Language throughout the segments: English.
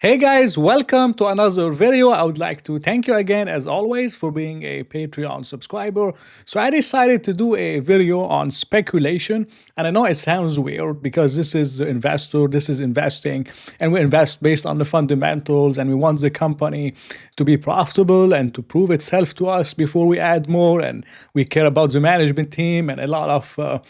Hey guys, welcome to another video. I would like to thank you again, as always, for being a Patreon subscriber. So I decided to do a video on speculation. And I know it sounds weird because this is the investor, this is investing, and we invest based on the fundamentals, and we want the company to be profitable and to prove itself to us before we add more. And we care about the management team and a lot of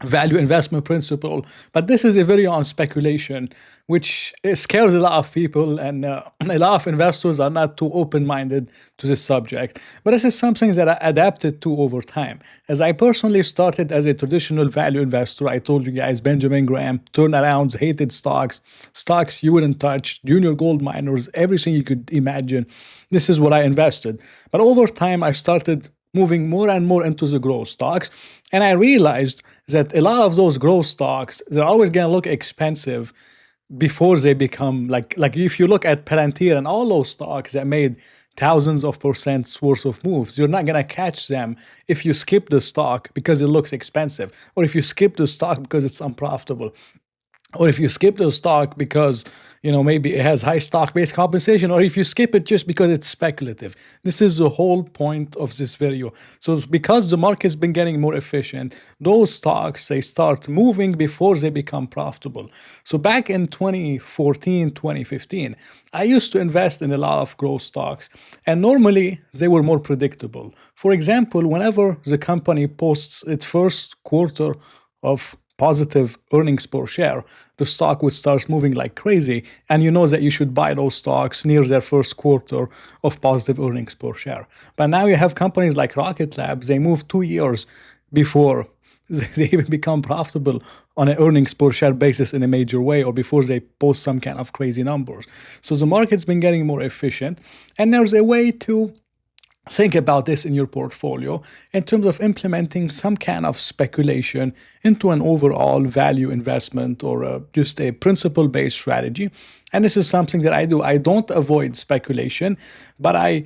value investment principle. But this is a video on speculation, which scares a lot of people, and a lot of investors are not too open-minded to this subject. But this is something that I adapted to over time. As I personally started as a traditional value investor, I told you guys, Benjamin Graham, turnarounds, hated stocks, stocks you wouldn't touch, junior gold miners, everything you could imagine. This is what I invested. But over time, I started moving more and more into the growth stocks. And I realized that a lot of those growth stocks, they're always going to look expensive before they become like if you look at Palantir and all those stocks that made thousands of percents worth of moves, you're not going to catch them if you skip the stock because it looks expensive, or if you skip the stock because it's unprofitable, or if you skip the stock because maybe it has high stock-based compensation, or if you skip it just because it's speculative. This is the whole point of this video. So because the market's been getting more efficient, those stocks, they start moving before they become profitable. So back in 2014, 2015, I used to invest in a lot of growth stocks, and normally they were more predictable. For example, whenever the company posts its first quarter of positive earnings per share, the stock would start moving like crazy, and you know that you should buy those stocks near their first quarter of positive earnings per share. But now you have companies like Rocket Labs, they move 2 years before they even become profitable on an earnings per share basis in a major way, or before they post some kind of crazy numbers. So the market's been getting more efficient, and there's a way to think about this in your portfolio in terms of implementing some kind of speculation into an overall value investment, or just a principle-based strategy. And this is something that I do. I don't avoid speculation, but I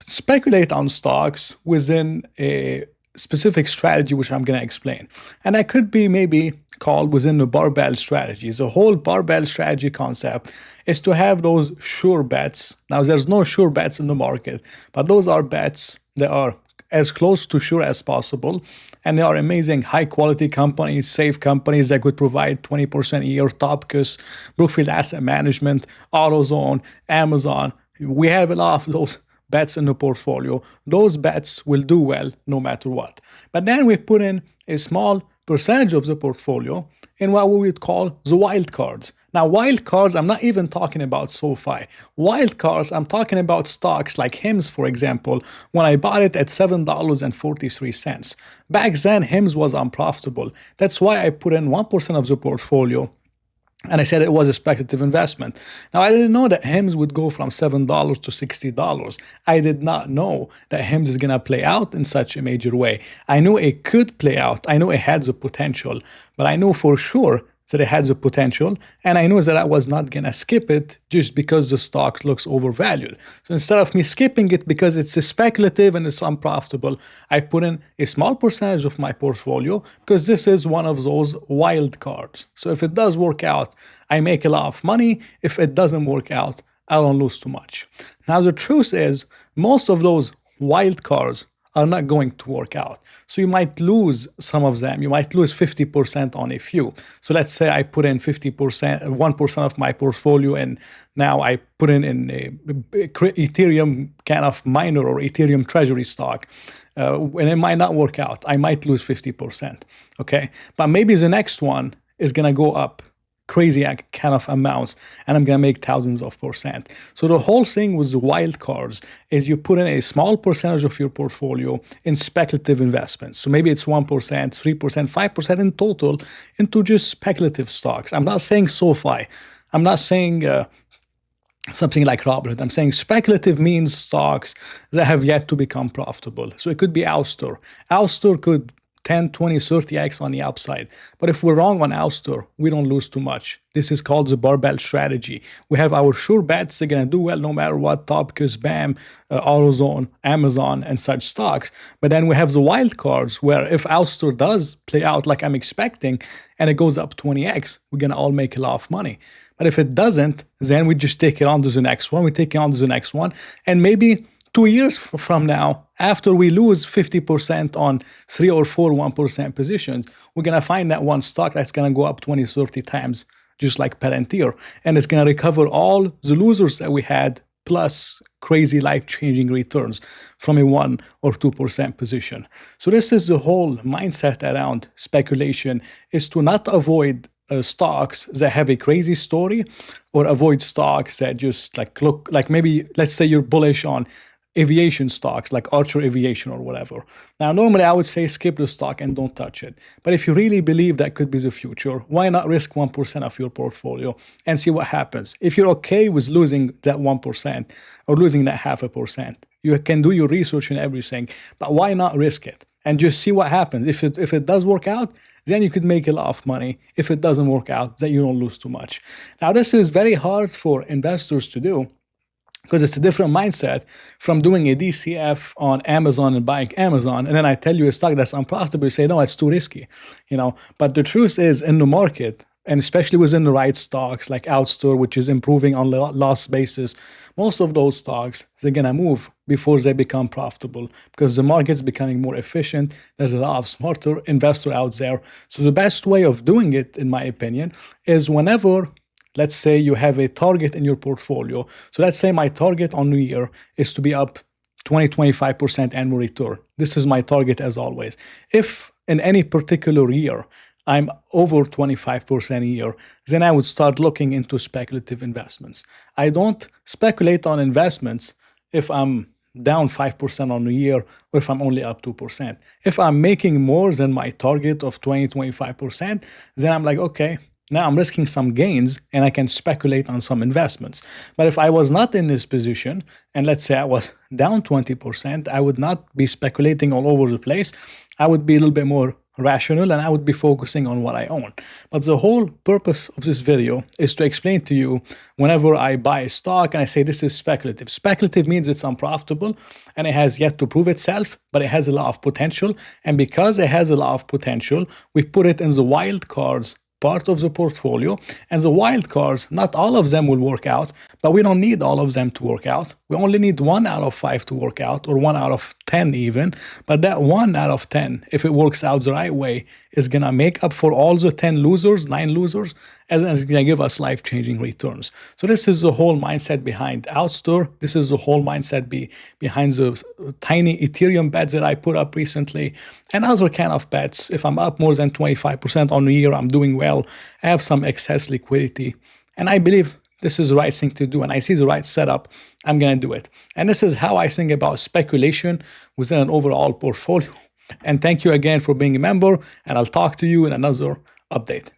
speculate on stocks within a specific strategy, which I'm going to explain. And that could be maybe called within the barbell strategy. The whole barbell strategy concept is to have those sure bets. Now, there's no sure bets in the market, but those are bets that are as close to sure as possible. And they are amazing, high quality companies, safe companies that could provide 20% a year. Topicus, Brookfield Asset Management, AutoZone, Amazon. We have a lot of those bets in the portfolio. Those bets will do well no matter what. But then we put in a small percentage of the portfolio in what we would call the wild cards. Now, wild cards, I'm not even talking about SoFi. Wild cards, I'm talking about stocks like Hims, for example, when I bought it at $7.43. Back then, Hims was unprofitable. That's why I put in 1% of the portfolio, and I said it was a speculative investment. Now, I didn't know that Hims would go from $7 to $60. I did not know that Hims is going to play out in such a major way. I knew it could play out. I knew it had the potential, but I knew for sure that it had the potential, and I knew that I was not going to skip it just because the stock looks overvalued. So instead of me skipping it because it's speculative and it's unprofitable, I put in a small percentage of my portfolio because this is one of those wild cards. So if it does work out, I make a lot of money. If it doesn't work out, I don't lose too much. Now, the truth is, most of those wild cards are not going to work out. So you might lose some of them. You might lose 50% on a few. So let's say I put in 50%, 1% of my portfolio, and now I put in a Ethereum kind of miner or Ethereum treasury stock. And it might not work out. I might lose 50%. Okay. But maybe the next one is going to go up crazy kind of amounts, and I'm going to make thousands of percent. So the whole thing with the wild cards is you put in a small percentage of your portfolio in speculative investments. So maybe it's 1%, 3%, 5% in total into just speculative stocks. I'm not saying SoFi. I'm not saying something like Robinhood. I'm saying speculative means stocks that have yet to become profitable. So it could be Ouster. Ouster could 10, 20, 30x on the upside. But if we're wrong on Ouster, we don't lose too much. This is called the barbell strategy. We have our sure bets. They're going to do well no matter what. Topicus, BAM, AutoZone, Amazon, and such stocks. But then we have the wild cards where if Ouster does play out like I'm expecting and it goes up 20x, we're going to all make a lot of money. But if it doesn't, then we just take it on to the next one. We take it on to the next one. And maybe 2 years from now, after we lose 50% on 3 or 4 1% positions, we're going to find that one stock that's going to go up 20, 30 times, just like Palantir. And it's going to recover all the losers that we had, plus crazy life-changing returns from a 1 or 2% position. So this is the whole mindset around speculation, is to not avoid stocks that have a crazy story, or avoid stocks that just like look like, maybe let's say you're bullish on aviation stocks like Archer Aviation or whatever. Now, normally I would say skip the stock and don't touch it. But if you really believe that could be the future, why not risk 1% of your portfolio and see what happens? If you're okay with losing that 1% or losing that 0.5%, you can do your research and everything, but why not risk it? And just see what happens. If it does work out, then you could make a lot of money. If it doesn't work out, then you don't lose too much. Now, this is very hard for investors to do, because it's a different mindset from doing a DCF on Amazon and buying Amazon. And then I tell you a stock that's unprofitable, you say, no, it's too risky, But the truth is, in the market, and especially within the right stocks like Ouster, which is improving on loss basis, most of those stocks, they're going to move before they become profitable, because the market's becoming more efficient. There's a lot of smarter investors out there. So the best way of doing it, in my opinion, is whenever, let's say you have a target in your portfolio. So let's say my target on New Year is to be up 20-25% annual return. This is my target as always. If in any particular year I'm over 25% a year, then I would start looking into speculative investments. I don't speculate on investments if I'm down 5% on the year, or if I'm only up 2%. If I'm making more than my target of 20-25%, then I'm like, okay, now I'm risking some gains and I can speculate on some investments. But if I was not in this position, and let's say I was down 20%, I would not be speculating all over the place. I would be a little bit more rational and I would be focusing on what I own. But the whole purpose of this video is to explain to you, whenever I buy a stock and I say this is speculative. Speculative means it's unprofitable and it has yet to prove itself, but it has a lot of potential. And because it has a lot of potential, we put it in the wild cards part of the portfolio. And the wild cards, not all of them will work out, but we don't need all of them to work out. We only need 1 out of 5 to work out, or 1 out of 10 even. But that 1 out of 10, if it works out the right way, is going to make up for all the 10 losers, 9 losers, and it's going to give us life-changing returns. So this is the whole mindset behind Ouster. This is the whole mindset behind the tiny Ethereum bets that I put up recently, and other kind of bets. If I'm up more than 25% on the year, I'm doing well. I have some excess liquidity, and I believe this is the right thing to do, and I see the right setup, I'm going to do it. And this is how I think about speculation within an overall portfolio. And thank you again for being a member, and I'll talk to you in another update.